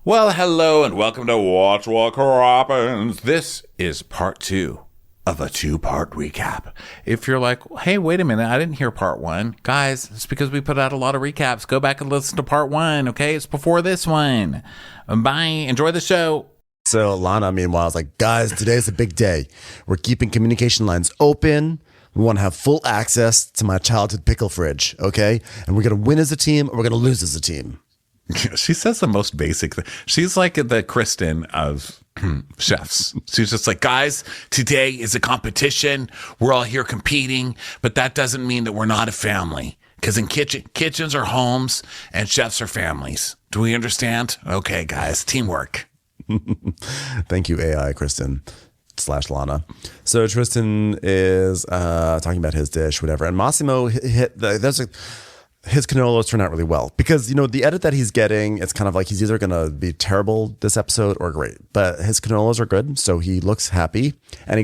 Well, hello and welcome to Watch What Crappens. This is part 2 of a 2-part recap. If you're like, hey, wait a minute, I didn't hear part 1. Guys, it's because we put out a lot of recaps. Go back and listen to part 1, okay? It's before this one. Bye. Enjoy the show. So Lana, meanwhile, is like, guys, today's a big day. We're keeping communication lines open. We want to have full access to my childhood pickle fridge, okay? And we're going to win as a team or we're going to lose as a team. She says the most basic thing. She's like the Kristen of chefs. She's just like, guys, today is a competition. We're all here competing, but that doesn't mean that we're not a family. Because in kitchens are homes and chefs are families. Do we understand? Okay, guys, teamwork. Thank you, AI Kristen / Lana. So Tristan is talking about his dish, whatever. And Massimo his canolas turn out really well because, you know, the edit that he's getting, it's kind of like he's either going to be terrible this episode or great, but his canolas are good. So he looks happy and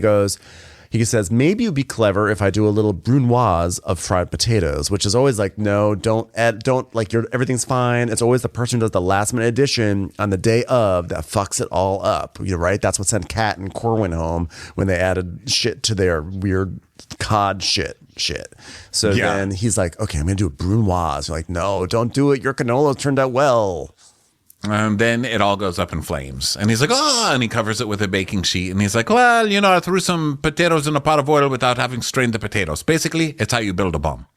he says, maybe it would be clever if I do a little brunoise of fried potatoes, which is always like, no, don't like everything's fine. It's always the person who does the last minute addition on the day of that fucks it all up. You're right. That's what sent Kat and Corwin home when they added shit to their weird cod shit. So then he's like, okay, I'm going to do a brunoise. You're like, no, don't do it. Your canola turned out well. And then it all goes up in flames. And he's like, and he covers it with a baking sheet. And he's like, well, you know, I threw some potatoes in a pot of oil without having strained the potatoes. Basically, it's how you build a bomb.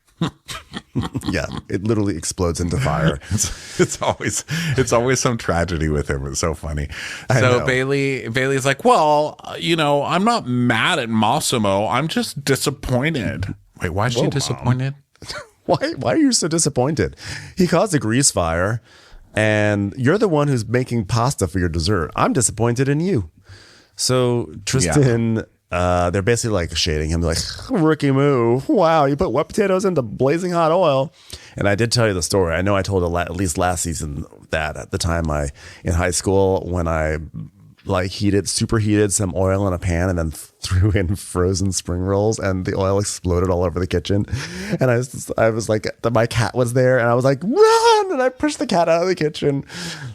Yeah, it literally explodes into fire. It's always some tragedy with him. It's so funny. So Bailey's like, well, you know, I'm not mad at Massimo. I'm just disappointed. Wait, why is she disappointed? Why are you so disappointed? He caused a grease fire. And you're the one who's making pasta for your dessert. I'm disappointed in you. So Tristan, they're basically like shading him, like, rookie move. Wow, you put wet potatoes into blazing hot oil. And I did tell you the story. I know I told it at least last season that at the time in high school when I like superheated some oil in a pan and then threw in frozen spring rolls and the oil exploded all over the kitchen. And I was like, my cat was there and I was like, run! And I pushed the cat out of the kitchen.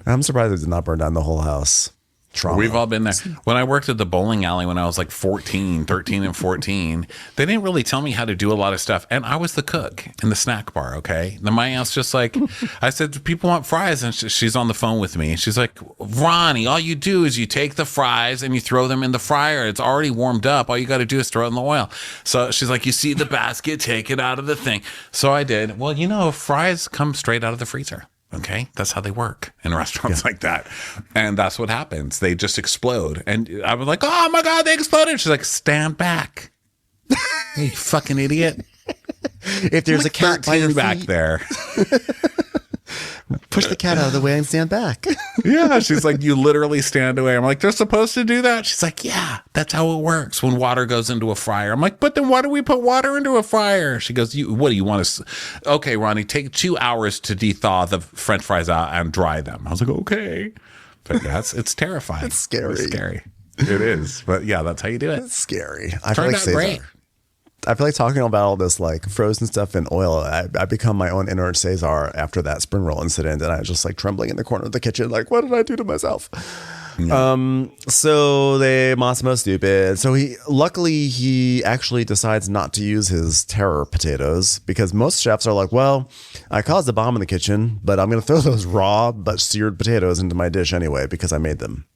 I'm surprised it did not burn down the whole house. Trauma. We've all been there. When I worked at the bowling alley when I was like 13 and 14, they didn't really tell me how to do a lot of stuff. And I was the cook in the snack bar, okay? Then my aunt's just like, I said, people want fries. And she's on the phone with me. She's like, Ronnie, all you do is you take the fries and you throw them in the fryer. It's already warmed up. All you got to do is throw it in the oil. So she's like, you see the basket, take it out of the thing. So I did. Well, you know, fries come straight out of the freezer. Okay, that's how they work in restaurants like that. And that's what happens. They just explode. And I was like, oh my God, they exploded. She's like, stand back. You fucking idiot. If there's a cat by your back feet, there. push the cat out of the way and stand back. Yeah, she's like, you literally stand away. I'm like, they're supposed to do that? She's like, yeah, that's how it works when water goes into a fryer. I'm like, but then why do we put water into a fryer? She goes, what do you want to... Okay, Ronnie, take 2 hours to thaw the French fries out and dry them. I was like, okay. But it's terrifying. It's scary. It's scary. It is. But yeah, that's how you do it. It's scary. I Turned out great. I feel like talking about all this like frozen stuff in oil. I become my own inner Cesar after that spring roll incident, and I was just like trembling in the corner of the kitchen, like, what did I do to myself? Yeah. So Massimo's stupid. So he actually decides not to use his terror potatoes because most chefs are like, well, I caused a bomb in the kitchen, but I'm going to throw those raw but seared potatoes into my dish anyway because I made them.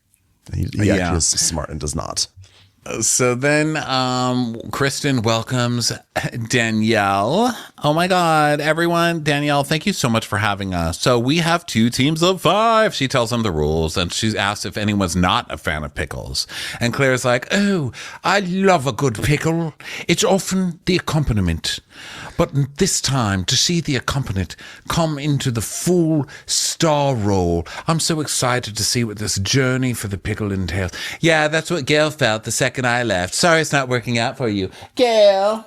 He actually is smart and does not. So then Kristen welcomes Danielle. Oh my God, everyone. Danielle, thank you so much for having us. So we have 2 teams of 5. She tells them the rules and she's asked if anyone's not a fan of pickles. And Claire's like, oh, I love a good pickle. It's often the accompaniment. But this time, to see the accompaniment come into the full star role, I'm so excited to see what this journey for the pickle entails. Yeah, that's what Gail felt the second I left. Sorry it's not working out for you. Gail!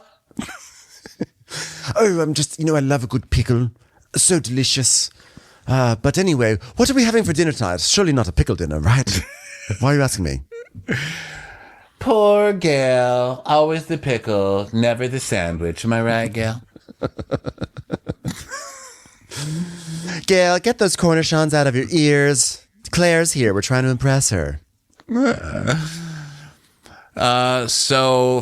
Oh, I love a good pickle. So delicious. But anyway, what are we having for dinner tonight? Surely not a pickle dinner, right? Why are you asking me? Poor Gail. Always the pickle, never the sandwich. Am I right, Gail? Gail, get those cornichons out of your ears. Claire's here. We're trying to impress her. So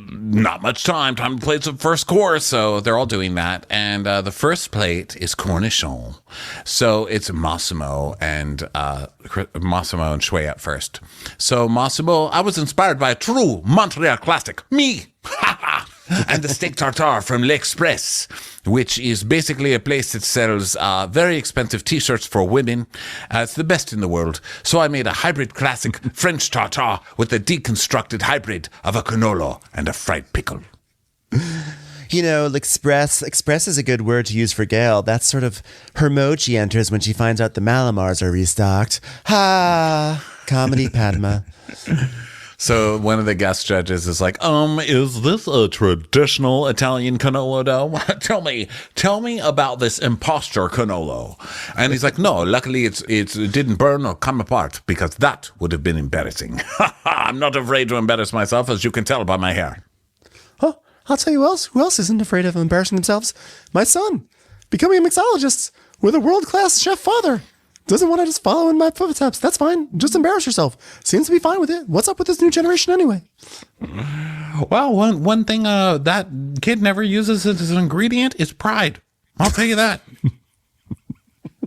not much time to play the first course. So they're all doing that. And the first plate is cornichon. So it's Massimo and Shui at first. So Massimo, I was inspired by a true Montreal classic, me. And the steak tartare from L'Express, which is basically a place that sells very expensive t-shirts for women. It's the best in the world. So I made a hybrid classic French tartare with a deconstructed hybrid of a cannolo and a fried pickle. You know, Express is a good word to use for Gail. That's sort of her mode she enters when she finds out the Malamars are restocked. Ha! Comedy Padma. So one of the guest judges is like, is this a traditional Italian cannolo dough? tell me about this imposter cannolo. And he's like, no, luckily it didn't burn or come apart because that would have been embarrassing. I'm not afraid to embarrass myself, as you can tell by my hair. Oh, I'll tell you who else isn't afraid of embarrassing themselves? My son, becoming a mixologist with a world-class chef father. Doesn't want to just follow in my footsteps. That's fine. Just embarrass yourself. Seems to be fine with it. What's up with this new generation anyway? Well, one thing that kid never uses as an ingredient is pride. I'll tell you that.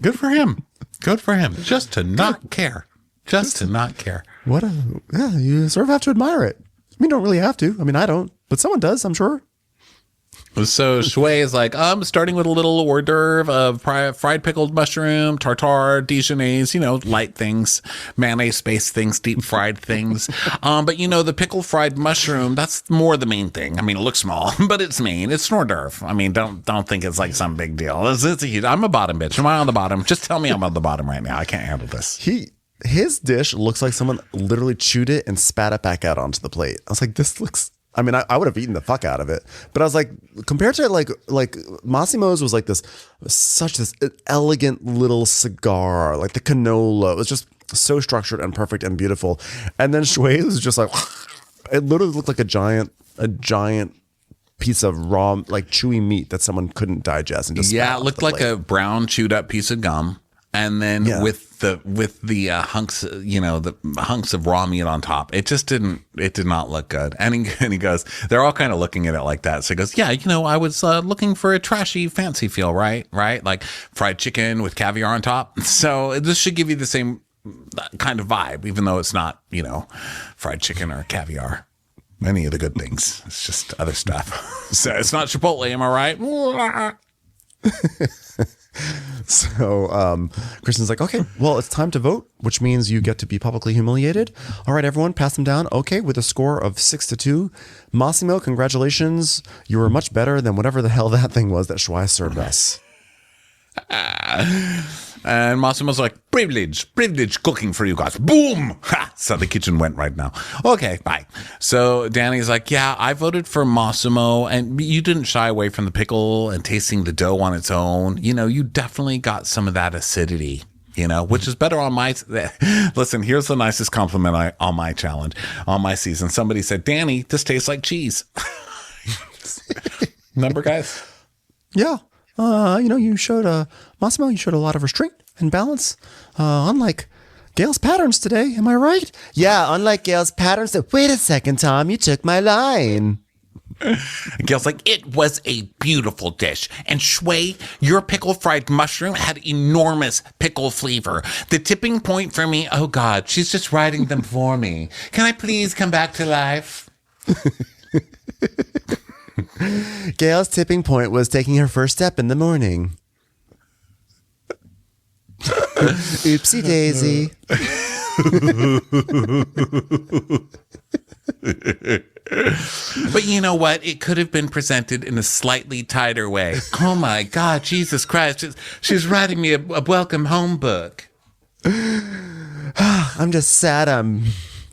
Good for him. Good for him. Just to not care. Just to not care. Yeah, you sort of have to admire it. I mean, don't really have to. I mean, I don't. But someone does, I'm sure. So Shui is like, starting with a little hors d'oeuvre of fried pickled mushroom, tartare, Dijonnaise, light things, mayonnaise-based things, deep-fried things. But, the pickle fried mushroom, that's more the main thing. I mean, it looks small, but it's main. It's hors d'oeuvre. I mean, don't think it's like some big deal. It's a huge, I'm a bottom bitch. Am I on the bottom? Just tell me I'm on the bottom right now. I can't handle this. His dish looks like someone literally chewed it and spat it back out onto the plate. I was like, this looks... I mean, I would have eaten the fuck out of it, but I was like, compared to like Massimo's was like such this elegant little cigar, like the cannolo. It was just so structured and perfect and beautiful. And then Shui's was just like, it literally looked like a giant piece of raw, like chewy meat that someone couldn't digest and just it looked like a brown chewed up piece of gum. And then with the hunks, the hunks of raw meat on top, it did not look good. And he goes, they're all kind of looking at it like that. So he goes, yeah, I was looking for a trashy fancy feel, right? Like fried chicken with caviar on top. So this should give you the same kind of vibe, even though it's not, fried chicken or caviar. Any of the good things. It's just other stuff. So it's not Chipotle, am I right? So Kristen's like, okay, well, it's time to vote, which means you get to be publicly humiliated. All right, everyone, pass them down. Okay, with a score of 6-2. Massimo, congratulations. You were much better than whatever the hell that thing was that Shui served us. And Massimo's like, privilege cooking for you guys. Boom! Ha! So the kitchen went right now. Okay, bye. So Danny's like, yeah, I voted for Massimo, and you didn't shy away from the pickle and tasting the dough on its own. You definitely got some of that acidity, which is better on my... Listen, here's the nicest compliment on my challenge, on my season. Somebody said, Danny, this tastes like cheese. Remember, guys? Yeah. You showed Massimo, you showed a lot of restraint and balance. Unlike Gail's patterns today, am I right? Yeah, unlike Gail's patterns. Wait a second, Tom, you took my line. Gail's like, it was a beautiful dish. And Shui, your pickle fried mushroom had enormous pickle flavor. The tipping point for me, oh God, she's just writing them for me. Can I please come back to life? Gail's tipping point was taking her first step in the morning. Oopsie daisy. But you know what? It could have been presented in a slightly tighter way. Oh my God, Jesus Christ. She's writing me a welcome home book. I'm just sad I'm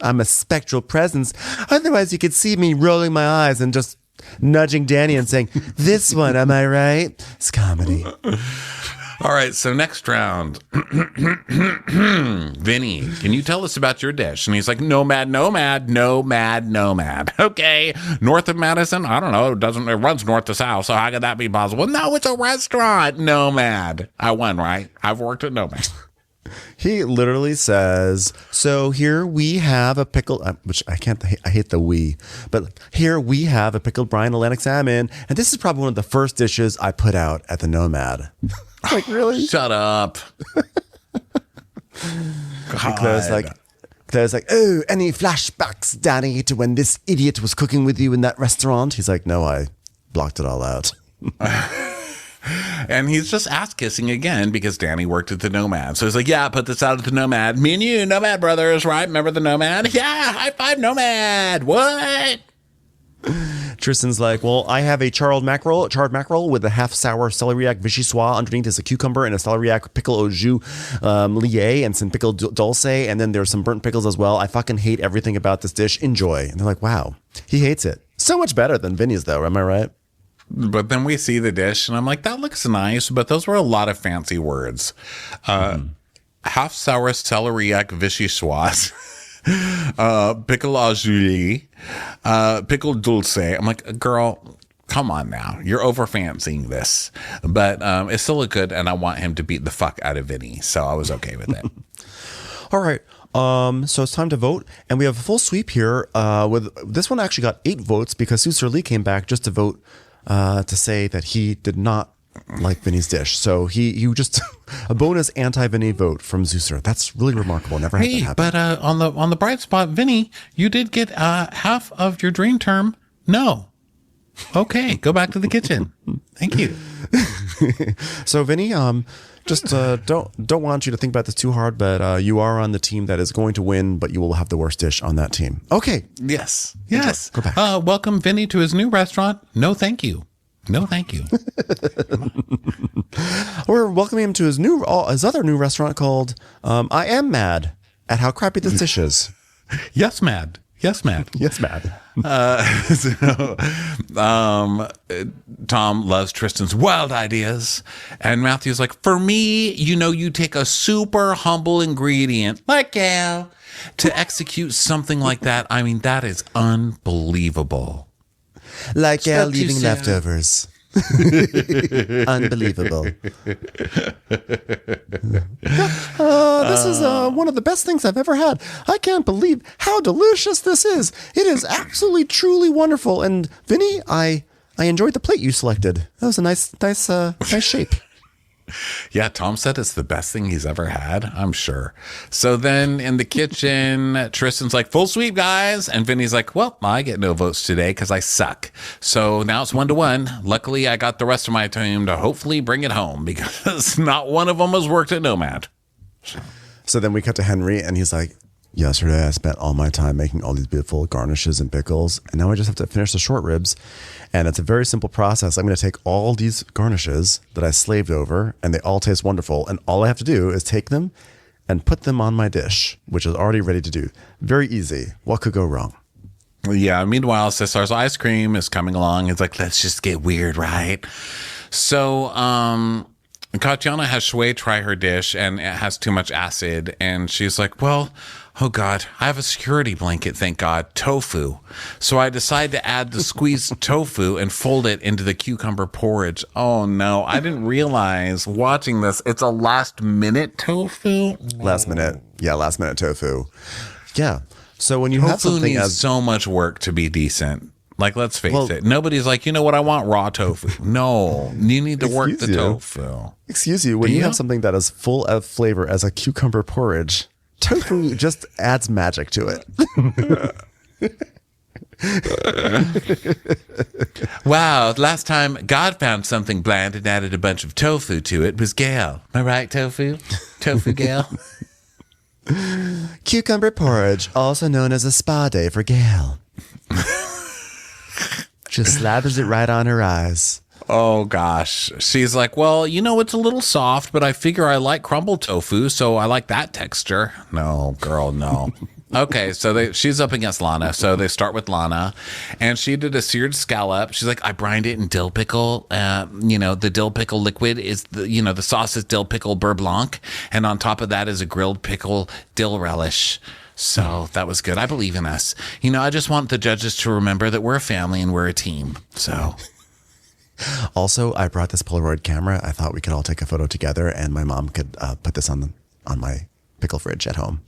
a spectral presence. Otherwise you could see me rolling my eyes and just nudging Danny and saying, this one, am I right? It's comedy. All right, so next round. Vinny, can you tell us about your dish? And he's like, nomad. Okay, north of Madison? I don't know. It runs north to south, so how could that be possible? No, it's a restaurant. Nomad. I won, right? I've worked at Nomad. He literally says, so here we have a pickle, which I hate the we, but here we have a pickled brine Atlantic salmon. And this is probably one of the first dishes I put out at the Nomad. Like, really? Shut up. Claire's like, oh, any flashbacks, Danny, to when this idiot was cooking with you in that restaurant? He's like, no, I blocked it all out. And he's just ass kissing again because Danny worked at the Nomad. So he's like, yeah, put this out at the Nomad. Me and you, Nomad brothers, right? Remember the Nomad? Yeah, high five Nomad. What? Tristan's like, well, I have a charred mackerel with a half sour celeriac vichyssoise. Underneath is a cucumber and a celeriac pickle au jus lié and some pickle dulce. And then there's some burnt pickles as well. I fucking hate everything about this dish. Enjoy. And they're like, wow, he hates it. So much better than Vinny's, though. Am I right? But then we see the dish and I'm like, that looks nice. But those were a lot of fancy words. Half sour celeriac vichyssoise. Pickle au jus, pickle dulce. I'm like, girl, come on now. You're over fancying this. But it still looked good, and I want him to beat the fuck out of Vinny. So I was okay with it. All right. So it's time to vote, and we have a full sweep here. With this one actually got 8 votes because Susur Lee came back just to vote to say that he did not like Vinny's dish. So he just a bonus anti-Vinny vote from Zusser. That's really remarkable. Never had that happen. But on the bright spot, Vinny, you did get half of your dream term. No. Okay, go back to the kitchen. Thank you. So Vinny, just don't want you to think about this too hard, but you are on the team that is going to win, but you will have the worst dish on that team. Okay. Yes. Go back. Welcome Vinny to his new restaurant. No, thank you. No, thank you. We're welcoming him to his other new restaurant called I Am Mad at How Crappy This Dish Is. Yes, mad. Yes, mad. Yes, mad. Tom loves Tristan's wild ideas. And Matthew's like, for me, you take a super humble ingredient like Gail to execute something like that. I mean, that is unbelievable. Like Gail leaving leftovers. Unbelievable. This is one of the best things I've ever had. I can't believe how delicious this is. It is absolutely, truly wonderful. And Vinny, I enjoyed the plate you selected. That was a nice shape. Yeah, Tom said it's the best thing he's ever had, I'm sure. So then in the kitchen, Tristan's like, full sweep, guys. And Vinny's like, well, I get no votes today because I suck. So now it's 1-1. Luckily, I got the rest of my team to hopefully bring it home because not one of them has worked at Nomad. So then we cut to Henry and he's like, yesterday I spent all my time making all these beautiful garnishes and pickles, and now I just have to finish the short ribs. And it's a very simple process. I'm going to take all these garnishes that I slaved over, and they all taste wonderful, and all I have to do is take them and put them on my dish, which is already ready to do. Very easy. What could go wrong? Yeah, meanwhile, Cesar's ice cream is coming along. It's like, let's just get weird, right? So, Katiana has Shui try her dish, and it has too much acid, and she's like, well, oh God, I have a security blanket, thank God, tofu. So I decide to add the squeezed tofu and fold it into the cucumber porridge. Oh no, I didn't realize watching this, it's a last minute tofu. Last minute tofu. Yeah. So when you have Tofu something needs so much work to be decent. Like, let's face it. Nobody's like, you know what, I want raw tofu. No, you need to work the tofu. Excuse you, when you have something that is full of flavor as a cucumber porridge, tofu just adds magic to it. Wow, last time God found something bland and added a bunch of tofu to it was Gail. Am I right, tofu? Tofu Gail? Cucumber porridge, also known as a spa day for Gail. Just slathers it right on her eyes. Oh, gosh. She's like, well, it's a little soft, but I figure I like crumbled tofu, so I like that texture. No, girl, no. Okay, so she's up against Lana, so they start with Lana, and she did a seared scallop. She's like, I brined it in dill pickle. The dill pickle liquid is, the sauce is dill pickle beurre blanc, and on top of that is a grilled pickle dill relish. So that was good. I believe in us. I just want the judges to remember that we're a family and we're a team. So... Also, I brought this Polaroid camera. I thought we could all take a photo together, and my mom could put this on on my pickle fridge at home.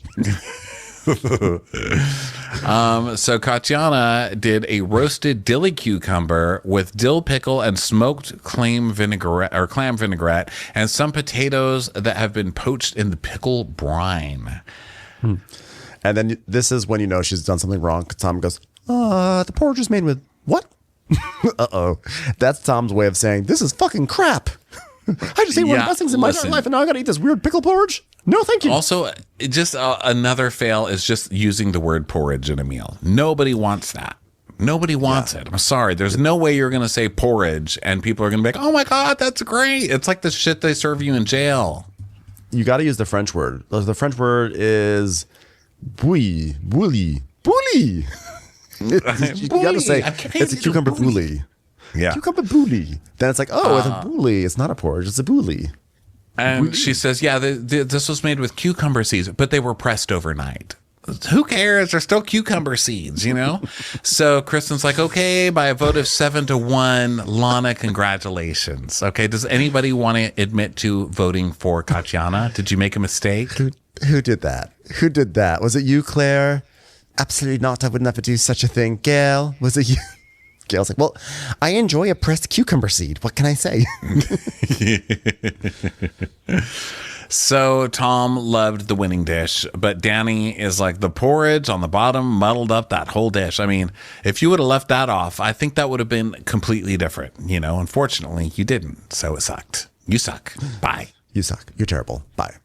So Katiana did a roasted dilly cucumber with dill pickle and smoked clam vinaigrette and some potatoes that have been poached in the pickle brine. And then this is when you know she's done something wrong. Tom goes, the porridge is made with what? Uh-oh. That's Tom's way of saying, this is fucking crap. I just ate one of the best things in my entire life, and now I gotta eat this weird pickle porridge? No, thank you. Also, just another fail is just using the word porridge in a meal. Nobody wants that. Nobody wants it. I'm sorry. There's no way you're going to say porridge and people are going to be like, oh my God, that's great. It's like the shit they serve you in jail. You got to use the French word. The French word is bouillie. You got to say it's a cucumber bouillie. Yeah. Cucumber bouillie. Then it's like, oh, it's a bouillie. It's not a porridge. It's a bouillie. And she says, yeah, this was made with cucumber seeds, but they were pressed overnight. Who cares? They're still cucumber seeds, you know? So Kristen's like, okay, by a vote of 7-1, Lana, congratulations. Okay, does anybody want to admit to voting for Katiana? Did you make a mistake? Who did that? Who did that? Was it you, Claire? Absolutely not. I would never do such a thing. Gail, was it you? Gail's like, well, I enjoy a pressed cucumber seed. What can I say? So Tom loved the winning dish, but Danny is like, the porridge on the bottom muddled up that whole dish. I mean, if you would have left that off, I think that would have been completely different. You know, unfortunately, you didn't. So it sucked. You suck. Bye. You suck. You're terrible. Bye.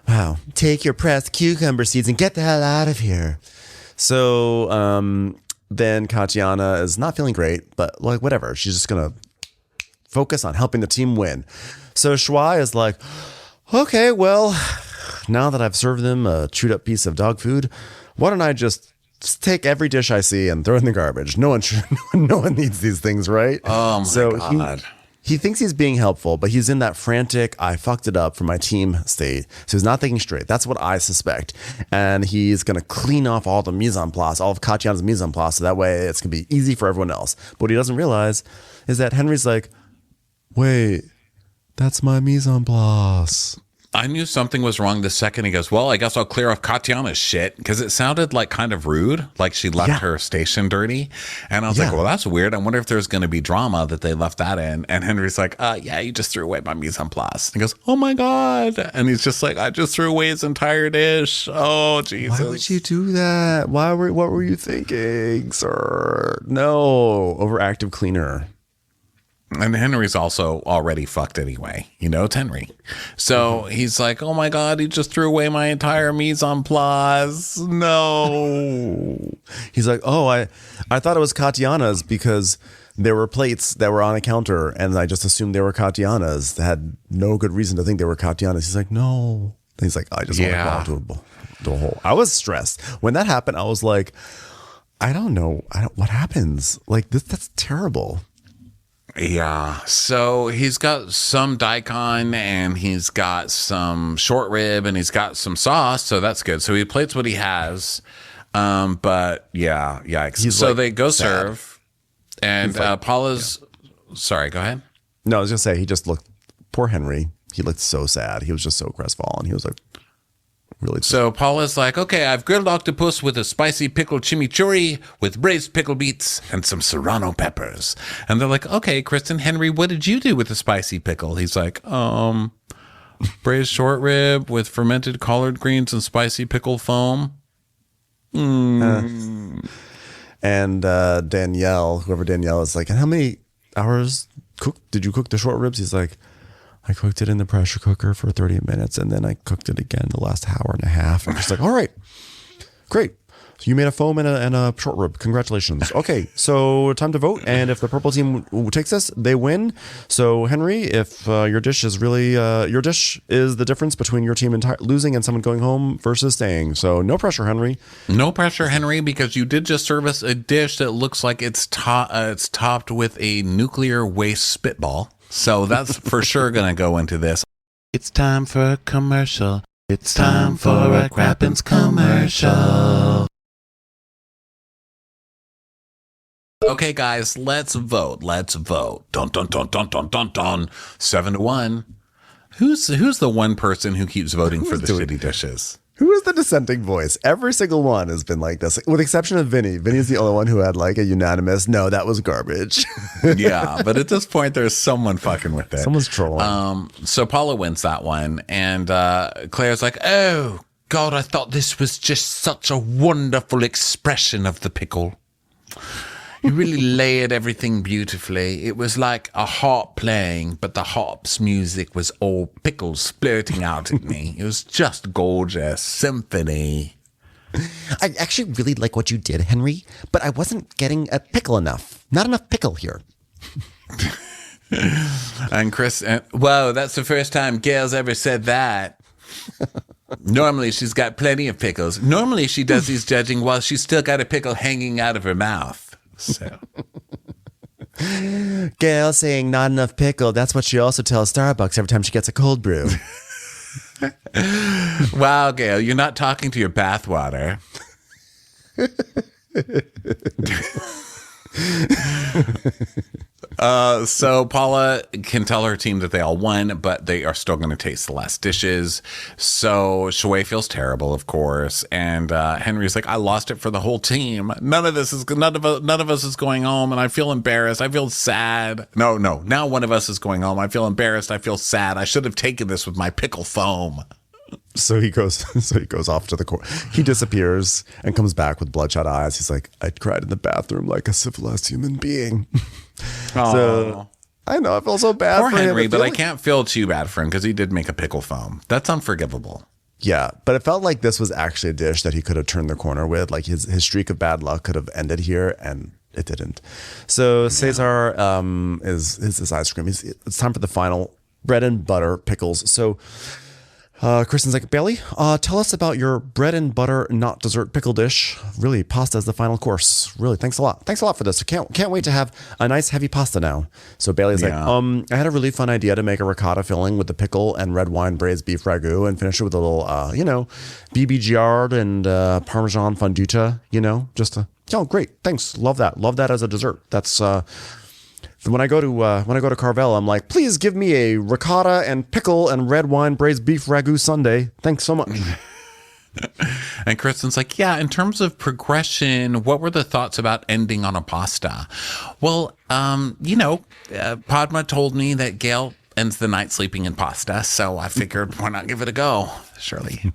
Wow. Take your pressed cucumber seeds and get the hell out of here. So, then Katiana is not feeling great, but like whatever. She's just going to focus on helping the team win. So Shuai is like, okay, well, now that I've served them a chewed up piece of dog food, why don't I just take every dish I see and throw it in the garbage? No one needs these things, right? Oh my God. He thinks he's being helpful, but he's in that frantic, I fucked it up for my team state. So he's not thinking straight. That's what I suspect. And he's going to clean off all the mise en place, all of Katiana's mise en place, so that way it's going to be easy for everyone else. But what he doesn't realize is that Henry's like, wait, that's my mise en place. I knew something was wrong the second he goes, well, I guess I'll clear off Katiana's shit, because it sounded like kind of rude, like she left her station dirty. And I was like, well, that's weird. I wonder if there's going to be drama that they left that in. And Henry's like, yeah, you just threw away my mise en place. And he goes, oh my God. And he's just like, I just threw away his entire dish. Oh, Jesus. Why would you do that? What were you thinking, sir? No, overactive cleaner. And Henry's also already fucked anyway. You know, it's Henry. So he's like, oh my God, he just threw away my entire mise en place. No. He's like, oh, I thought it was Katiana's because there were plates that were on a counter and I just assumed they were Katiana's. They had no good reason to think they were Katiana's. He's like, no. And he's like, I just want to go to a hole. I was stressed. When that happened, I was like, I don't know. What happens? Like, that's terrible. Yeah. So he's got some daikon and he's got some short rib and he's got some sauce. So that's good. So he plates what he has. But yeah, yikes. So like, they go sad. Serve and Paula's sorry, go ahead. No, I was gonna say he just looked, poor Henry. He looked so sad. He was just so crestfallen. He was like, really. So Paula's like, okay, I've grilled octopus with a spicy pickle chimichurri with braised pickle beets and some serrano peppers. And they're like, okay, Kristen, Henry, what did you do with the spicy pickle? He's like, braised short rib with fermented collard greens and spicy pickle foam. And Danielle, whoever Danielle is like, and how many hours did you cook the short ribs? He's like, I cooked it in the pressure cooker for 30 minutes and then I cooked it again the last hour and a half. I'm just like, all right, great. So you made a foam and a short rib. Congratulations. Okay, so time to vote. And if the purple team takes this, they win. So Henry, if your dish is really, your dish is the difference between your team losing and someone going home versus staying. So no pressure, Henry. No pressure, Henry, because you did just serve us a dish that looks like it's topped with a nuclear waste spitball. So that's for sure going to go into this. It's time for a commercial. It's time for a Crappens commercial. Okay, guys, let's vote. Let's vote. Dun, dun, dun, dun, dun, dun, dun. 7-1. Who's the one person who keeps voting for the shitty dishes? Who is the dissenting voice? Every single one has been like this, with the exception of Vinny. Vinny's the only one who had like a unanimous, no, that was garbage. Yeah, but at this point, there's someone fucking with it. Someone's trolling. So Paula wins that one, and Claire's like, oh, God, I thought this was just such a wonderful expression of the pickle. You really layered everything beautifully. It was like a harp playing, but the harp's music was all pickles splurting out at me. It was just gorgeous. Symphony. I actually really like what you did, Henry, but I wasn't getting a pickle enough. Not enough pickle here. And Chris, whoa, that's the first time Gail's ever said that. Normally, she's got plenty of pickles. Normally, she does these judging while she's still got a pickle hanging out of her mouth. So, Gail saying not enough pickle. That's what she also tells Starbucks every time she gets a cold brew. Wow, Gail, you're not talking to your bathwater. So Paula can tell her team that they all won, but they are still going to taste the last dishes. So Shui feels terrible, of course, and Henry's like, "I lost it for the whole team. None of us is going home, and I feel embarrassed. I feel sad. No. Now one of us is going home. I feel embarrassed. I feel sad. I should have taken this with my pickle foam." So he goes off to the court. He disappears and comes back with bloodshot eyes. He's like, I cried in the bathroom like a civilized human being. So I know I feel so bad for for Henry, him. but I can't feel too bad for him because he did make a pickle foam. That's unforgivable. Yeah, but it felt like this was actually a dish that he could have turned the corner with. Like his streak of bad luck could have ended here, and it didn't. So Cesar is his ice cream. It's time for the final bread and butter pickles. So Kristen's like, Bailey, tell us about your bread and butter, not dessert pickle dish. Really, pasta is the final course. Really, thanks a lot. Thanks a lot for this. I can't wait to have a nice heavy pasta now. So Bailey's like, I had a really fun idea to make a ricotta filling with the pickle and red wine braised beef ragu and finish it with a little, BB and Parmesan fonduta, just great. Thanks. Love that. Love that as a dessert. That's, when I go to Carvel, I'm like, please give me a ricotta and pickle and red wine braised beef ragu sundae. Thanks so much. And Kristen's like, yeah, in terms of progression, what were the thoughts about ending on a pasta? Well, Padma told me that Gail ends the night sleeping in pasta, so I figured why not give it a go? Surely,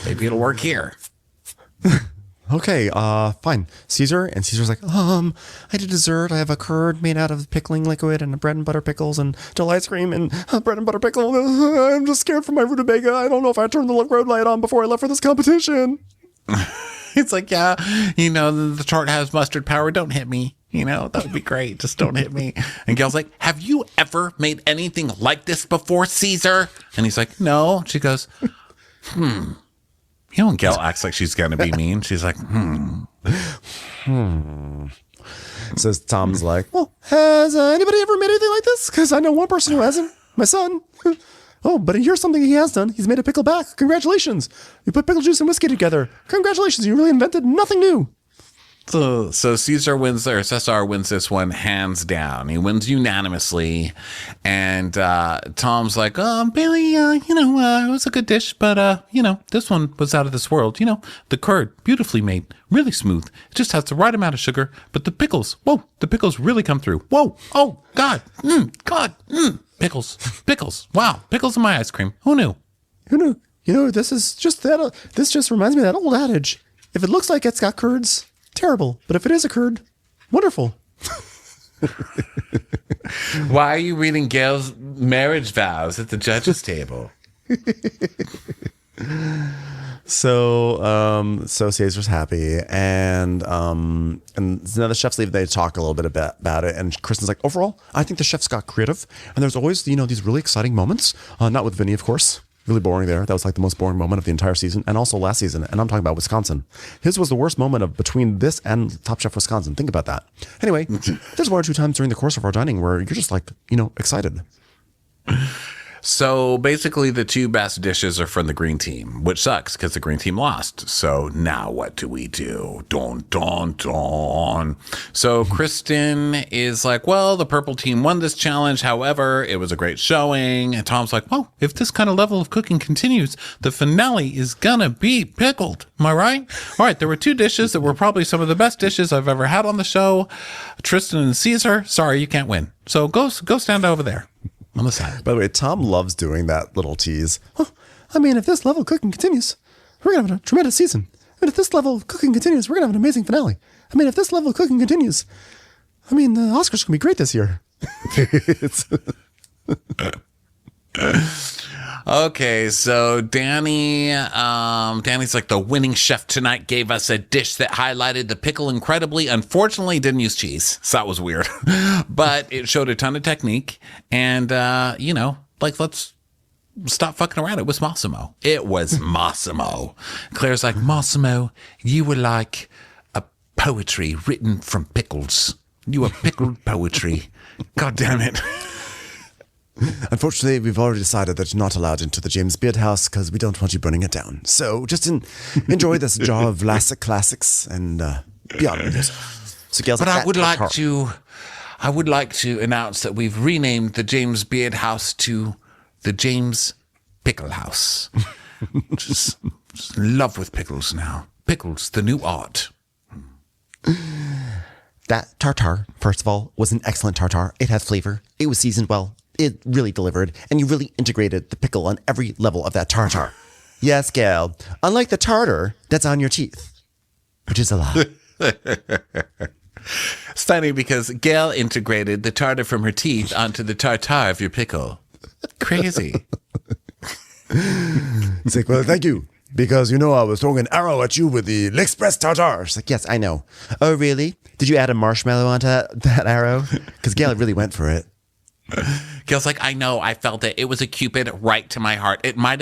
maybe it'll work here. Okay, fine. Caesar, and Caesar's like, I did dessert. I have a curd made out of pickling liquid and bread and butter pickles and dill ice cream and bread and butter pickle. I'm just scared for my rutabaga. I don't know if I turned the road light on before I left for this competition. It's like, yeah, the chart has mustard power. Don't hit me. That would be great. Just don't hit me. And Gail's like, have you ever made anything like this before, Caesar? And he's like, no. She goes, and Gail acts like she's going to be mean. She's like, So Tom's like, well, has anybody ever made anything like this? Because I know one person who hasn't. My son. Oh, but here's something he has done. He's made a pickle back. Congratulations. You put pickle juice and whiskey together. Congratulations. You really invented nothing new. So Cesar wins this one hands down. He wins unanimously. And Tom's like, Bailey, it was a good dish, but, this one was out of this world. The curd, beautifully made, really smooth. It just has the right amount of sugar. But the pickles really come through. Whoa, oh, God, pickles. Wow, pickles in my ice cream. Who knew? This just reminds me of that old adage. If it looks like it's got curds, terrible. But if it is a curd, wonderful. Why are you reading Gail's marriage vows at the judges' table? So Caesar's happy, and now the chefs leave. They talk a little bit about it, and Kristen's like, overall, I think the chefs got creative, and there's always these really exciting moments. Not with Vinny, of course. Really boring there. That was like the most boring moment of the entire season, and also last season. And I'm talking about Wisconsin. His was the worst moment of between this and Top Chef Wisconsin. Think about that. Anyway, there's one or two times during the course of our dining where you're just like, excited. So basically, the two best dishes are from the green team, which sucks because the green team lost. So now what do we do? Don, don, don. So Kristen is like, well, the purple team won this challenge. However, it was a great showing. And Tom's like, well, if this kind of level of cooking continues, the finale is going to be pickled. Am I right? All right. There were two dishes that were probably some of the best dishes I've ever had on the show. Tristan and Caesar, sorry, you can't win. So go stand over there. On the side. By the way, Tom loves doing that little tease. Well, I mean, if this level of cooking continues, we're going to have a tremendous season. I mean, if this level of cooking continues, we're going to have an amazing finale. I mean, if this level of cooking continues, I mean, the Oscars are going to be great this year. Okay, so Danny's like, the winning chef tonight gave us a dish that highlighted the pickle incredibly. Unfortunately, didn't use cheese, so that was weird. But it showed a ton of technique, and let's stop fucking around. It was Massimo. It was Massimo. Claire's like, Massimo, you were like a poetry written from pickles. You were pickled poetry. God damn it. Unfortunately, we've already decided that you're not allowed into the James Beard house because we don't want you burning it down. So just enjoy this jar of classics and be on with it. So Gail's but like, I would like to announce that we've renamed the James Beard house to the James Pickle house. just in love with pickles now. Pickles, the new art. That tartare, first of all, was an excellent tartare. It had flavor. It was seasoned well. It really delivered, and you really integrated the pickle on every level of that tartare. Yes, Gail. Unlike the tartar that's on your teeth, which is a lie. It's funny because Gail integrated the tartar from her teeth onto the tartare of your pickle. Crazy. It's like, well, thank you. Because, I was throwing an arrow at you with the L'Express tartare. She's like, yes, I know. Oh, really? Did you add a marshmallow onto that arrow? Because Gail really went for it. Gail's like, I know, I felt it. It was a Cupid right to my heart. It might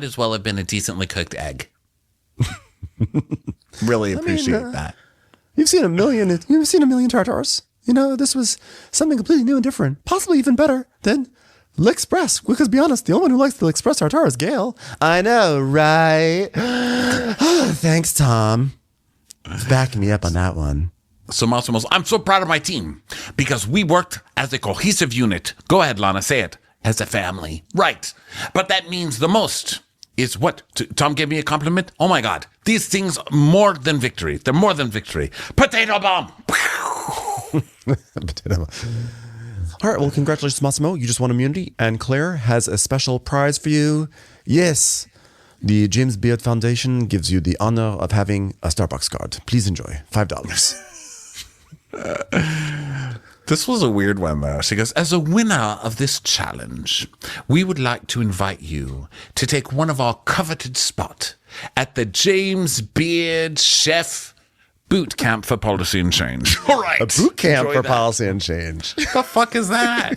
as well have been a decently cooked egg. Really appreciate that. You've seen a million tartars. This was something completely new and different. Possibly even better than L'Express. Because be honest, the only one who likes the L'Express tartare is Gail. I know, right? Thanks, Tom. Backing me up on that one. So Massimo's, I'm so proud of my team because we worked as a cohesive unit. Go ahead, Lana, say it. As a family. Right. But that means the most is what? Tom gave me a compliment? Oh my God. These things are more than victory. They're more than victory. Potato bomb. Potato bomb. All right. Well, congratulations, Massimo. You just won immunity. And Claire has a special prize for you. Yes. The James Beard Foundation gives you the honor of having a Starbucks card. Please enjoy. $5. This was a weird one, though. She goes, as a winner of this challenge, we would like to invite you to take one of our coveted spot at the James Beard Chef Boot Camp for Policy and Change. All right. A boot camp for policy and change. The fuck is that?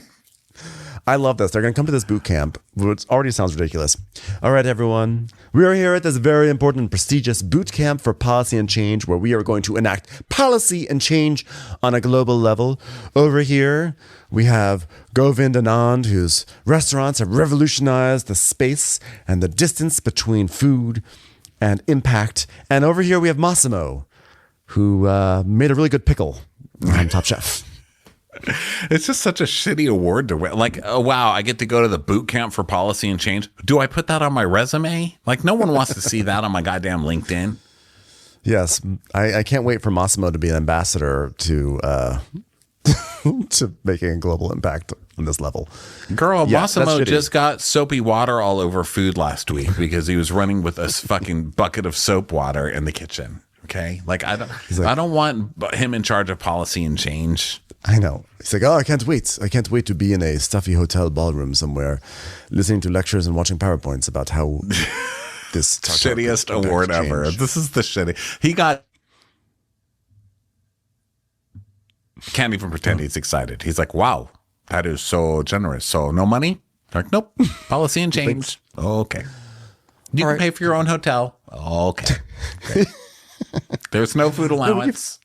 I love this. They're going to come to this boot camp, which already sounds ridiculous. All right, everyone. We are here at this very important and prestigious boot camp for policy and change, where we are going to enact policy and change on a global level. Over here, we have Govind Anand, whose restaurants have revolutionized the space and the distance between food and impact. And over here, we have Massimo, who made a really good pickle. I'm Top Chef. It's just such a shitty award to win. Like, oh, wow, I get to go to the boot camp for policy and change. Do I put that on my resume? Like, no one wants to see that on my goddamn LinkedIn. Yes, I can't wait for Massimo to be an ambassador to to making a global impact on this level. Girl, yeah, Massimo just got soapy water all over food last week because he was running with a fucking bucket of soap water in the kitchen. Okay, like I don't want him in charge of policy and change. I know. He's like, oh, I can't wait. I can't wait to be in a stuffy hotel ballroom somewhere, listening to lectures and watching PowerPoints about how this shittiest award ever. This is the shitty. He got. Can't even pretend he's excited. He's like, wow, that is so generous. So no money? Like, nope. Policy and change. Okay. You can pay for your own hotel. Okay. There's no food allowance.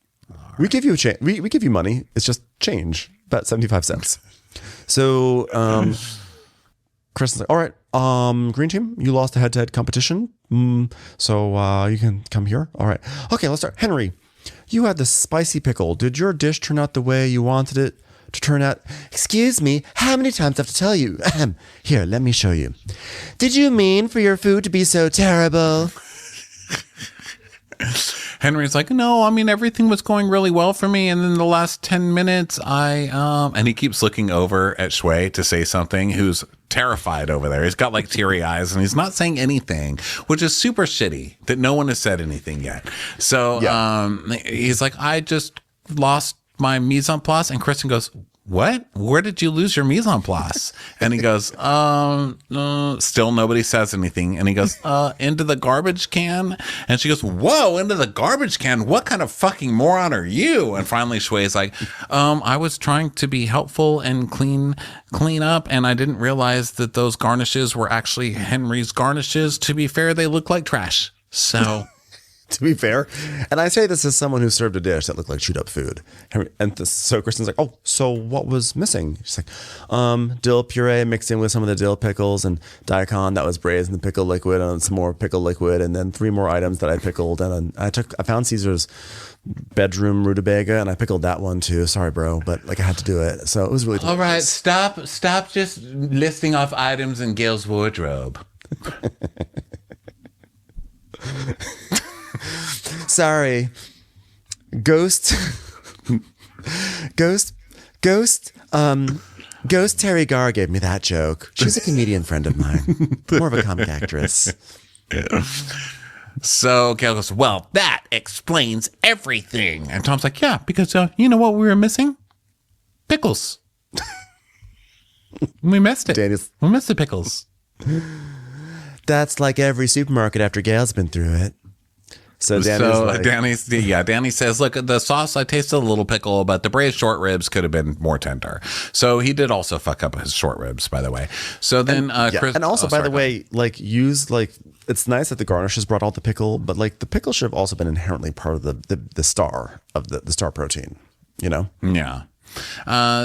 We give you we give you money. It's just change, about 75 cents. So Kristen's like, all right, green team, you lost the head-to-head competition. So you can come here. All right. Okay, let's start. Henry, you had the spicy pickle. Did your dish turn out the way you wanted it to turn out? Excuse me, how many times do I have to tell you? Here, let me show you. Did you mean for your food to be so terrible? Henry's like, no, I mean, everything was going really well for me. And then the last 10 minutes, and he keeps looking over at Shui to say something, who's terrified over there. He's got like teary eyes and he's not saying anything, which is super shitty that no one has said anything yet. So he's like, I just lost my mise en place. And Kristen goes, what? Where did you lose your mise en place? And he goes, still nobody says anything. And he goes, into the garbage can. And she goes, whoa, into the garbage can? What kind of fucking moron are you? And finally Shui's like, I was trying to be helpful and clean up. And I didn't realize that those garnishes were actually Henry's garnishes. To be fair, they look like trash. So... To be fair, and I say this as someone who served a dish that looked like chewed up food. So Kristen's like, oh, so what was missing? She's like, dill puree mixed in with some of the dill pickles and daikon that was braised in the pickle liquid and some more pickle liquid and then 3 more items that I pickled. And I found Caesar's bedroom rutabaga and I pickled that one too. Sorry, bro, but like I had to do it. So it was really delicious. All right, stop just listing off items in Gail's wardrobe. Sorry. Ghost Terry Garr gave me that joke. She's a comedian friend of mine. More of a comic actress. So Gail goes, well, that explains everything. And Tom's like, yeah, because you know what we were missing? Pickles. We missed it. We missed the pickles. That's like every supermarket after Gail's been through it. So Danny says, look, the sauce, I tasted a little pickle, but the braised short ribs could have been more tender. So he did also fuck up his short ribs, by the way. So then Chris... And also, by the way, like it's nice that the garnishes brought out the pickle, but like the pickle should have also been inherently part of the star of the star protein, you know? Yeah.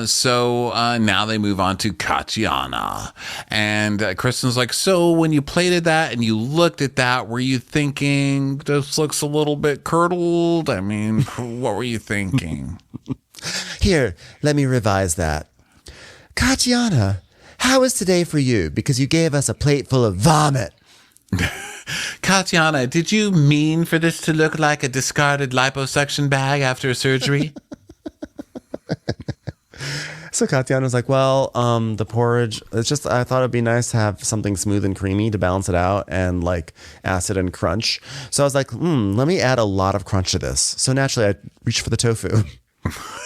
So now they move on to Katiana, and Kristen's like, so when you plated that and you looked at that, were you thinking this looks a little bit curdled? I mean, what were you thinking? Here, let me revise that. Katiana, how was today for you? Because you gave us a plate full of vomit. Katiana, did you mean for this to look like a discarded liposuction bag after a surgery? So Katiana's like, well, the porridge, it's just, I thought it'd be nice to have something smooth and creamy to balance it out and like acid and crunch. So I was like, let me add a lot of crunch to this. So naturally I reached for the tofu.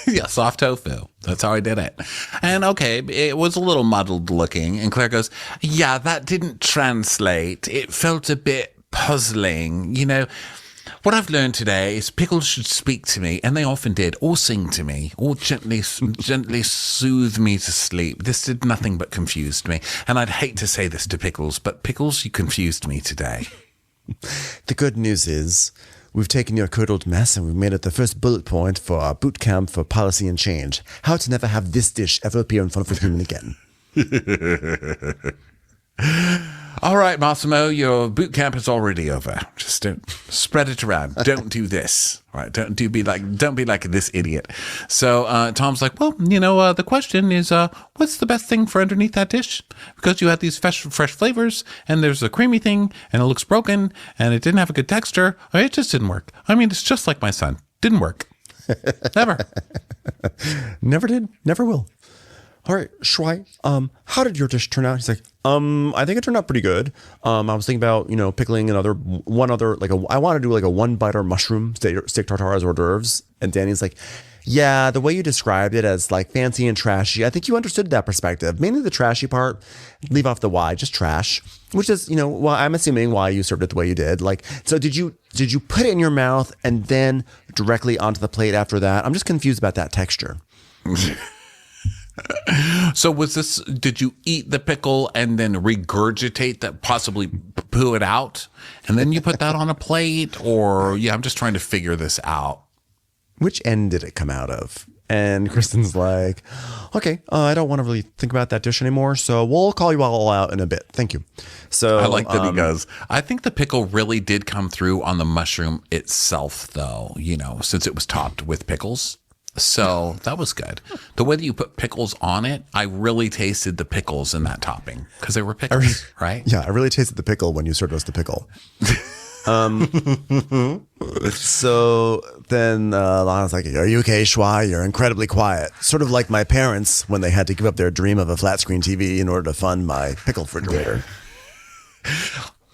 Yeah, soft tofu. That's how I did it. And okay, it was a little muddled looking. And Claire goes, yeah, that didn't translate. It felt a bit puzzling. You know, what I've learned today is pickles should speak to me, and they often did, or sing to me, or gently soothe me to sleep. This did nothing but confused me. And I'd hate to say this to Pickles, but Pickles, you confused me today. The good news is we've taken your curdled mess and we've made it the first bullet point for our boot camp for policy and change. How to never have this dish ever appear in front of a human again. All right, Massimo, your boot camp is already over. Just don't spread it around. Don't do this. All right, don't be like this idiot. So Tom's like, well, you know, the question is, what's the best thing for underneath that dish? Because you had these fresh flavors, and there's a creamy thing, and it looks broken, and it didn't have a good texture. I mean, it just didn't work. I mean, it's just like my son. Didn't work. Never. Never did. Never will. All right, Shui, how did your dish turn out? He's like, I think it turned out pretty good. I was thinking about, you know, pickling I want to do like a one biter mushroom steak tartare as hors d'oeuvres. And Danny's like, yeah, the way you described it as like fancy and trashy, I think you understood that perspective. Mainly the trashy part, leave off the why, just trash, which is, you know, well, I'm assuming why you served it the way you did. Like, so did you put it in your mouth and then directly onto the plate after that? I'm just confused about that texture. So did you eat the pickle and then regurgitate that, possibly poo it out, and then you put that on a plate? Or, yeah, I'm just trying to figure this out. Which end did it come out of? And Kristen's like, okay, I don't want to really think about that dish anymore. So we'll call you all out in a bit. Thank you. So I like that he goes, I think the pickle really did come through on the mushroom itself, though, since it was topped with pickles. So that was good. The way that you put pickles on it, I really tasted the pickles in that topping because they were pickles, right? Yeah, I really tasted the pickle when you served us the pickle. So then Lana's like, are you okay, Schwa? You're incredibly quiet. Sort of like my parents when they had to give up their dream of a flat screen TV in order to fund my pickle refrigerator.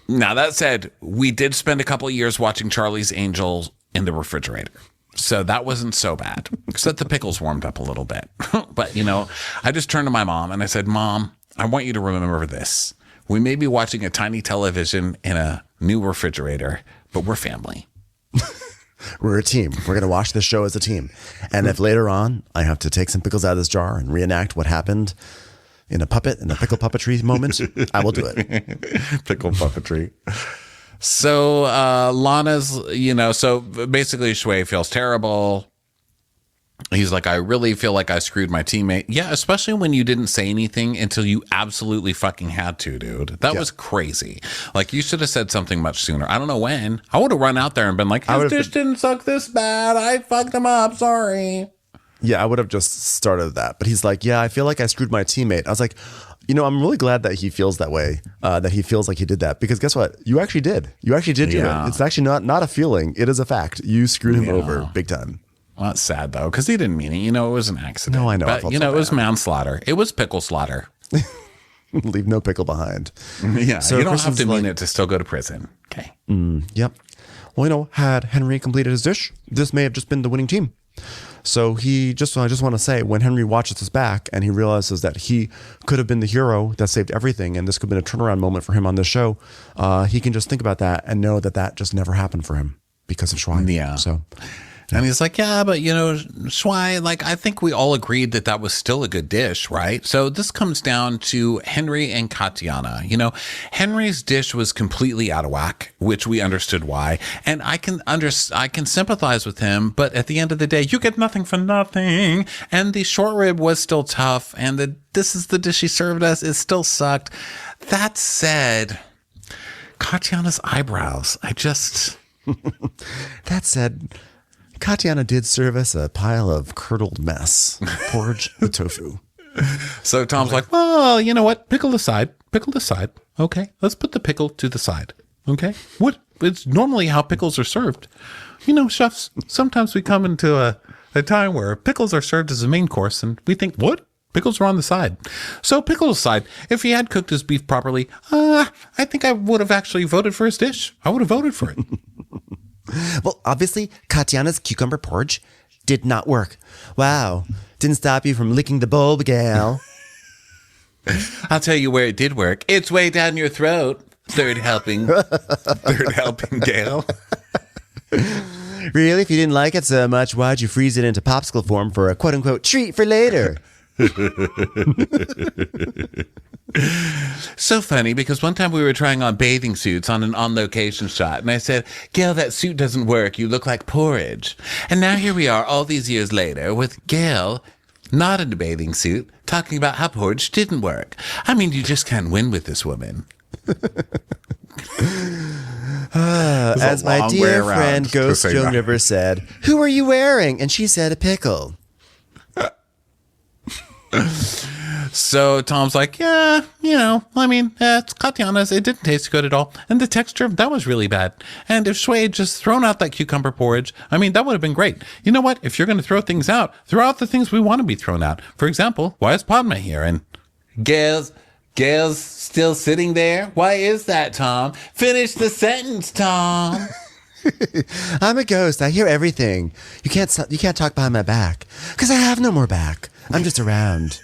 Now, that said, we did spend a couple of years watching Charlie's Angels in the refrigerator. So that wasn't so bad, except the pickles warmed up a little bit. But, I just turned to my mom and I said, Mom, I want you to remember this. We may be watching a tiny television in a new refrigerator, but we're family. We're a team. We're going to watch this show as a team. And if later on I have to take some pickles out of this jar and reenact what happened in a pickle puppetry moment, I will do it. Pickle puppetry. So Lana's, so basically Shui feels terrible. He's like, I really feel like I screwed my teammate. Yeah, especially when you didn't say anything until you absolutely fucking had to, dude. That was crazy. Like, you should have said something much sooner. I don't know when. I would have run out there and been like, his dish didn't suck this bad. I fucked him up. Sorry. Yeah, I would have just started that. But he's like, yeah, I feel like I screwed my teammate. I was like, I'm really glad that he feels that way, that he feels like he did that. Because guess what? You actually did. You actually did do it. It's actually not a feeling. It is a fact. You screwed him over big time. Well, that's sad, though, because he didn't mean it. It was an accident. No, I know. But, it was manslaughter. It was pickle slaughter. Leave no pickle behind. Yeah, so you don't have to mean it to still go to prison. Okay. Yep. Well, had Henry completed his dish, this may have just been the winning team. So I just want to say, when Henry watches this back and he realizes that he could have been the hero that saved everything, and this could have been a turnaround moment for him on this show, he can just think about that and know that just never happened for him because of Schwein. Yeah. So... And he's like, yeah, but, Schwei, I think we all agreed that was still a good dish, right? So this comes down to Henry and Katiana. Henry's dish was completely out of whack, which we understood why. And I can sympathize with him, but at the end of the day, you get nothing for nothing. And the short rib was still tough. And this is the dish he served us. It still sucked. That said, Katiana's eyebrows, That said... Katiana did serve us a pile of curdled mess, porridge with tofu. So Tom's like, well, you know what? Pickle aside. Okay, let's put the pickle to the side. Okay, it's normally how pickles are served. Chefs, sometimes we come into a time where pickles are served as a main course, and we think, what? Pickles are on the side. So pickle aside, if he had cooked his beef properly, I think I would have actually voted for his dish. I would have voted for it. Well, obviously, Katiana's cucumber porridge did not work. Wow. Didn't stop you from licking the bulb, gal. I'll tell you where it did work. It's way down your throat. Third helping, gal. Really? If you didn't like it so much, why'd you freeze it into popsicle form for a quote-unquote treat for later? So funny, because one time we were trying on bathing suits on an on-location shot, and I said, Gail, that suit doesn't work. You look like porridge. And now here we are all these years later with Gail, not in a bathing suit, talking about how porridge didn't work. I mean, you just can't win with this woman. As my dear friend Ghost Joan Rivers said, who are you wearing? And she said a pickle. So Tom's like, yeah, it's Katiana's. It didn't taste good at all. And the texture, that was really bad. And if Shui had just thrown out that cucumber porridge, that would have been great. You know what? If you're going to throw things out, throw out the things we want to be thrown out. For example, why is Padma here? And Gail's still sitting there? Why is that, Tom? Finish the sentence, Tom. I'm a ghost. I hear everything. You can't talk behind my back because I have no more back. I'm just around.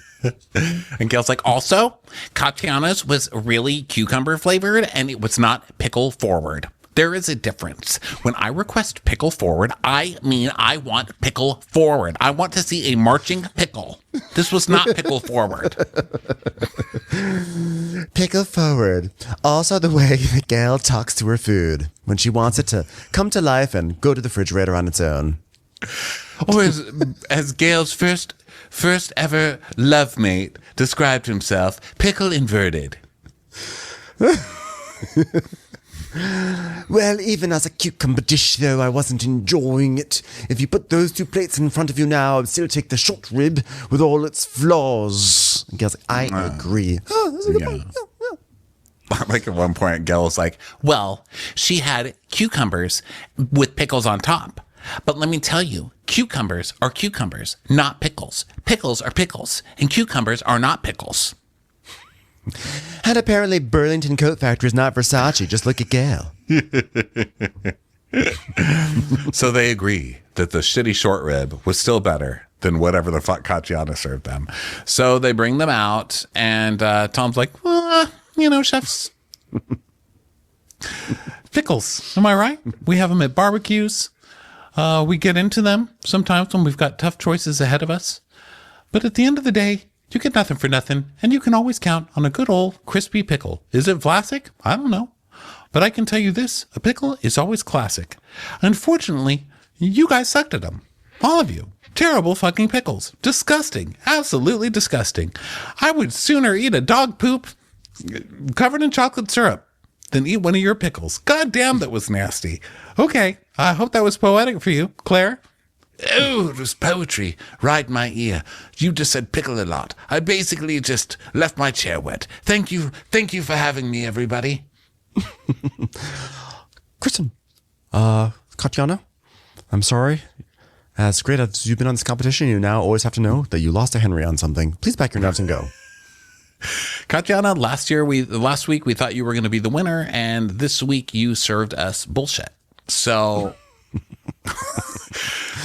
And Gail's like, also, Katiana's was really cucumber flavored and it was not pickle forward. There is a difference. When I request pickle forward, I mean I want pickle forward. I want to see a marching pickle. This was not pickle forward. Pickle forward. Also the way that Gail talks to her food when she wants it to come to life and go to the refrigerator on its own. Or as Gail's first ever love mate described himself, pickle inverted. Well, even as a cucumber dish, though, I wasn't enjoying it. If you put those two plates in front of you now, I'd still take the short rib with all its flaws. And Gail's like, I agree. Oh, that's a good point. Yeah. Like at one point, Gail was like, well, she had cucumbers with pickles on top. But let me tell you, cucumbers are cucumbers, not pickles. Pickles are pickles, and cucumbers are not pickles. And apparently Burlington Coat Factory is not Versace. Just look at Gail. So they agree that the shitty short rib was still better than whatever the fuck Katiana served them. So they bring them out, and Tom's like, well, chefs, pickles. Am I right? We have them at barbecues. We get into them sometimes when we've got tough choices ahead of us. But at the end of the day, you get nothing for nothing, and you can always count on a good old crispy pickle. Is it Vlasic? I don't know. But I can tell you this, a pickle is always classic. Unfortunately, you guys sucked at them. All of you. Terrible fucking pickles. Disgusting. Absolutely disgusting. I would sooner eat a dog poop covered in chocolate syrup than eat one of your pickles. God damn, that was nasty. Okay, I hope that was poetic for you, Claire. Oh, it was poetry right in my ear. You just said pickle a lot. I basically just left my chair wet. Thank you for having me, everybody. Kristen, Katiana, I'm sorry. As great as you've been on this competition, you now always have to know that you lost to Henry on something. Please pack your nerves and go. Katiana, last week we thought you were going to be the winner, and this week you served us bullshit. So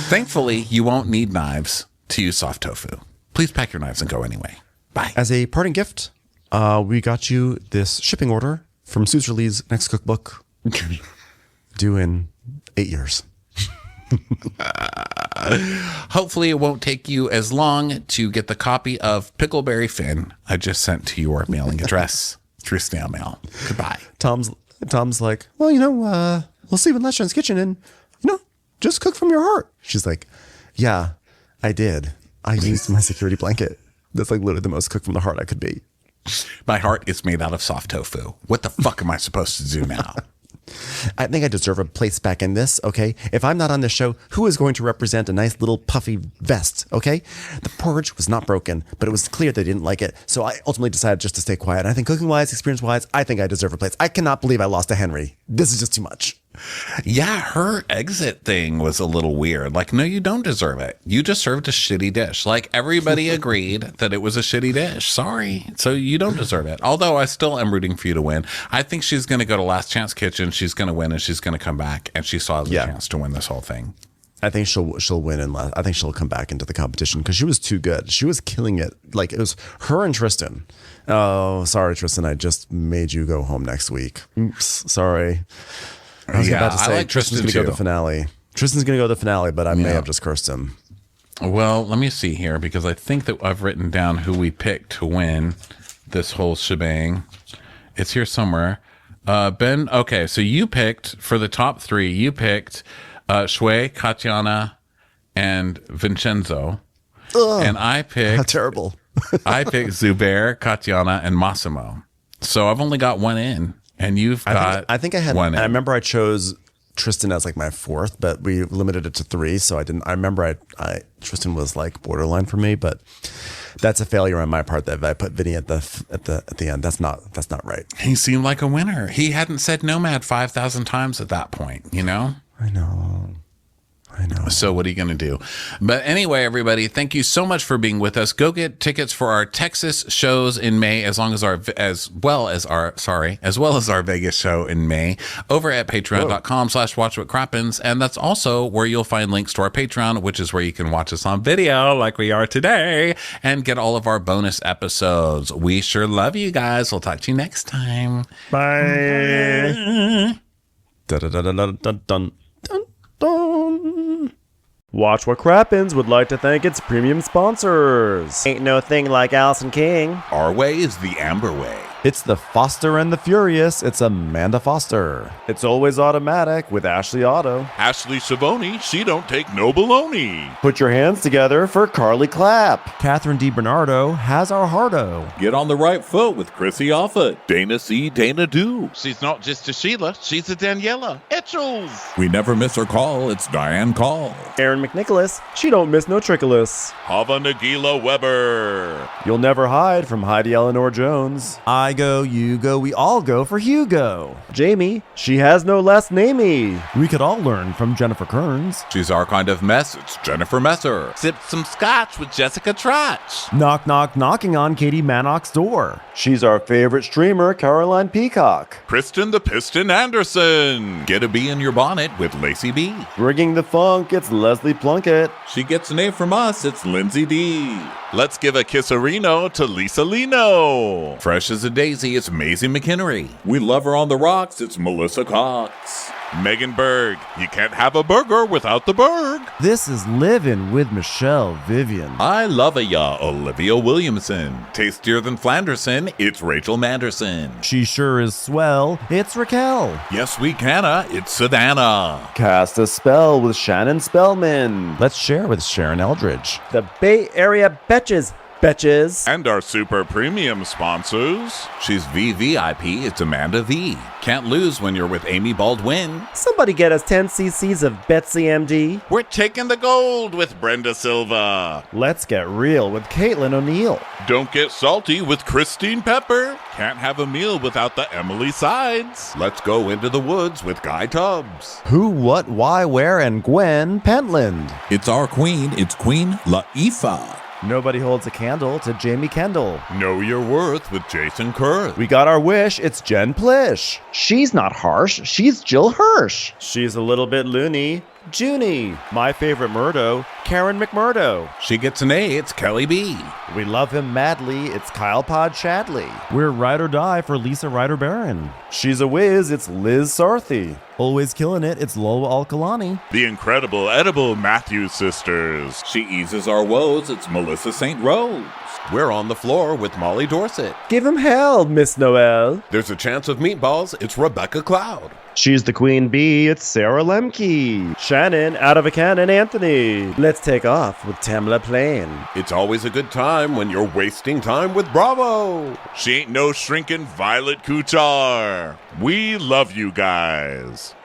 thankfully, you won't need knives to use soft tofu. Please pack your knives and go anyway. Bye. As a parting gift, we got you this shipping order from Suzer Lee's next cookbook, due in 8 years. Hopefully it won't take you as long to get the copy of Pickleberry Finn I just sent to your mailing address through snail mail. Goodbye. Tom's like, well, we'll see you in Lester's kitchen and, just cook from your heart. She's like, yeah, I did. I used my security blanket. That's like literally the most cook from the heart I could be. My heart is made out of soft tofu. What the fuck am I supposed to do now? I think I deserve a place back in this, okay? If I'm not on this show, who is going to represent a nice little puffy vest, okay? The porridge was not broken, but it was clear they didn't like it. So I ultimately decided just to stay quiet. And I think cooking-wise, experience-wise, I think I deserve a place. I cannot believe I lost to Henry. This is just too much. Yeah, her exit thing was a little weird. Like, no, you don't deserve it. You just served a shitty dish. Like, everybody agreed that it was a shitty dish. Sorry. So you don't deserve it. Although I still am rooting for you to win. I think she's going to go to Last Chance Kitchen. She's going to win, and she's going to come back. And she still has a chance to win this whole thing. I think she'll win, and I think she'll come back into the competition because she was too good. She was killing it. Like, it was her and Tristan. Oh, sorry, Tristan. I just made you go home next week. Oops, sorry. I was about to say, I like Tristan's going to go to the finale. Tristan's going to go to the finale, but I may have just cursed him. Well, let me see here, because I think that I've written down who we picked to win this whole shebang. It's here somewhere. Ben, okay, so you picked, for the top three, you picked Shui, Katiana, and Vincenzo. Ugh, and I picked... How terrible. I picked Zubair, Katiana, and Massimo. So I've only got one in. And you've got I think I had one. I remember I chose Tristan as like my fourth, but we limited it to 3, so I didn't. I remember Tristan was like borderline for me, but that's a failure on my part that I put Vinny at the end. That's not right. He seemed like a winner. He hadn't said nomad 5,000 times at that point. I know. So what are you going to do? But anyway, everybody, thank you so much for being with us. Go get tickets for our Texas shows in May, as well as our Vegas show in May over at patreon.com/watchwhatcrappens. And that's also where you'll find links to our Patreon, which is where you can watch us on video like we are today and get all of our bonus episodes. We sure love you guys. We'll talk to you next time. Bye. Dun, dun, dun, dun, dun, dun, dun, dun. Watch What Crappens would like to thank its premium sponsors. Ain't no thing like Allison King. Our way is the Amber way. It's the Foster and the Furious. It's Amanda Foster. It's always automatic with Ashley Auto. Ashley Savoni, she don't take no baloney. Put your hands together for Carly Clapp. Catherine DiBernardo has our hearto. Get on the right foot with Chrissy Offutt. Dana C. Dana Do. She's not just a Sheila, she's a Daniela. Etchels. We never miss her call, it's Diane Call. Erin McNicholas, she don't miss no trickolas. Hava Nagila Weber. You'll never hide from Heidi Eleanor Jones. I go, you go, we all go for Hugo. Jamie, she has no last namey. We could all learn from Jennifer Kearns. She's our kind of mess, it's Jennifer Messer. Sip some scotch with Jessica Trotch. Knock, knock, knocking on Katie Manock's door. She's our favorite streamer, Caroline Peacock. Kristen the Piston Anderson. Get a bee in your bonnet with Lacey B. Bringing the funk, it's Leslie Plunkett. She gets an A from us, it's Lindsay D. Let's give a kisserino to Lisa Lino. Fresh as a daisy, it's Maisie McHenry. We love her on the rocks, it's Melissa Cox. Megan Berg, you can't have a burger without the Berg. This is Livin' with Michelle Vivian. I love ya, Olivia Williamson. Tastier than Flanderson, it's Rachel Manderson. She sure is swell, it's Raquel. Yes, we canna, it's Savannah. Cast a spell with Shannon Spellman. Let's share with Sharon Eldridge. The Bay Area Betches. Betches. And our super premium sponsors. She's VVIP, it's Amanda V. Can't lose when you're with Amy Baldwin. Somebody get us 10 cc's of Betsy MD. We're taking the gold with Brenda Silva. Let's get real with Caitlin O'Neill. Don't get salty with Christine Pepper. Can't have a meal without the Emily Sides. Let's go into the woods with Guy Tubbs. Who, what, why, where, and Gwen Pentland. It's our queen, it's Queen Laifa. Nobody holds a candle to Jamie Kendall. Know your worth with Jason Kurth. We got our wish, it's Jen Plish. She's not harsh, she's Jill Hirsch. She's a little bit loony. Junie. My favorite Murdo, Karen McMurdo. She gets an A, it's Kelly B. We love him madly, it's Kyle Pod Shadley. We're ride or die for Lisa Ryder Barron. She's a whiz, it's Liz Sarthy. Always killing it, it's Lola Alkalani. The incredible edible Matthews sisters. She eases our woes, it's Melissa St. Rose. We're on the floor with Molly Dorset. Give him hell, Miss Noel. There's a chance of meatballs, it's Rebecca Cloud. She's the queen bee, it's Sarah Lemke. Shannon, out of a cannon, Anthony. Let's take off with Tamla Plain. It's always a good time when you're wasting time with Bravo. She ain't no shrinking Violet Kuchar. We love you guys.